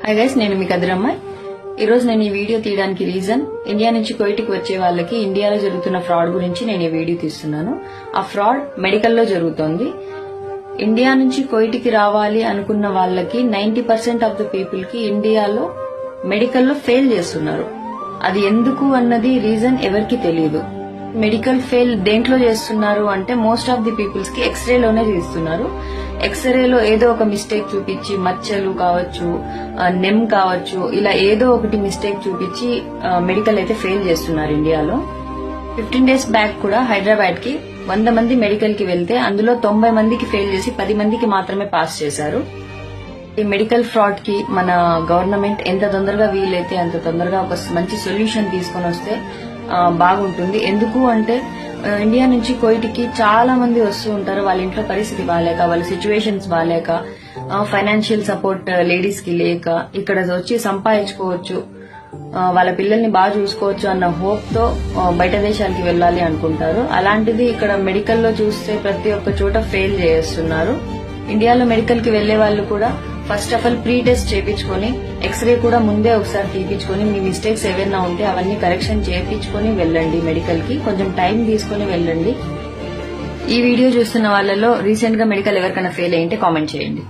Hi guys, నేను మీ కదిరమ్మ. ఈ రోజు నేను ఈ వీడియో తీయడానికి రీజన్, ఇండియా నుంచి కువైట్కి వచ్చే వాళ్ళకి ఇండియాలో జరుగుతున్న ఫ్రాడ్ గురించి నేను ఈ వీడియో తీస్తున్నాను. ఆ ఫ్రాడ్ మెడికల్లో జరుగుతోంది. ఇండియా నుంచి కువైట్కి రావాలి అనుకున్న వాళ్ళకి 90% ఆఫ్ ద పీపుల్ కి ఇండియాలో మెడికల్లో ఫెయిల్ చేస్తున్నారు. అది ఎందుకు అన్నది రీజన్ ఎవరికి తెలియదు. మెడికల్ ఫెయిల్ దేంట్లో చేస్తున్నారు అంటే మోస్ట్ ఆఫ్ ది పీపుల్స్ కి ఎక్స్రేలోనే చేస్తున్నారు. ఎక్స్రేలో ఏదో ఒక మిస్టేక్ చూపించి, మచ్చలు కావచ్చు, నెమ్ కావచ్చు, ఇలా ఏదో ఒకటి మిస్టేక్ చూపించి మెడికల్ అయితే ఫెయిల్ చేస్తున్నారు ఇండియాలో. 15 days బ్యాక్ కూడా హైదరాబాద్ కి 100 మంది మెడికల్ కి వెళ్తే అందులో 90 మందికి ఫెయిల్ చేసి 10 మందికి మాత్రమే పాస్ చేశారు. ఈ మెడికల్ ఫ్రాడ్ కి మన గవర్నమెంట్ ఎంత తొందరగా వీలైతే అంత తొందరగా ఒక మంచి సొల్యూషన్ తీసుకొని వస్తే బాగుంటుంది. ఎందుకు అంటే ఇండియా నుంచి కువైట్కి చాలా మంది వస్తూ ఉంటారు. వాళ్ళ ఇంట్లో పరిస్థితి బాగాలేక, వాళ్ళ సిచ్యువేషన్స్ బాగాలేక, ఫైనాన్షియల్ సపోర్ట్ లేడీస్ కి లేక ఇక్కడ వచ్చి సంపాదించుకోవచ్చు, వాళ్ళ పిల్లల్ని బాగా చూసుకోవచ్చు అన్న హోప్ తో బయట దేశాలకి వెళ్లాలి అనుకుంటారు. అలాంటిది ఇక్కడ మెడికల్లో చూస్తే ప్రతి ఒక్క చోట ఫెయిల్ చేస్తున్నారు. ఇండియాలో మెడికల్ కి వెళ్లే వాళ్ళు కూడా first of all pre test చేయించుకొని, ఎక్స్రే కూడా ముందే ఒకసారి తీపించుకొని, మీ మిస్టేక్స్ ఏవైనా ఉంటే అవన్నీ కరెక్షన్ చేయించుకొని వెళ్ళండి. మెడికల్ కి కొంచెం టైం తీసుకుని వెళ్ళండి. ఈ వీడియో చూస్తున్న వాళ్ళలో రీసెంట్ గా మెడికల్ ఎవరికైనా ఫెయిల్ అయ్యింటే కామెంట్ చేయండి.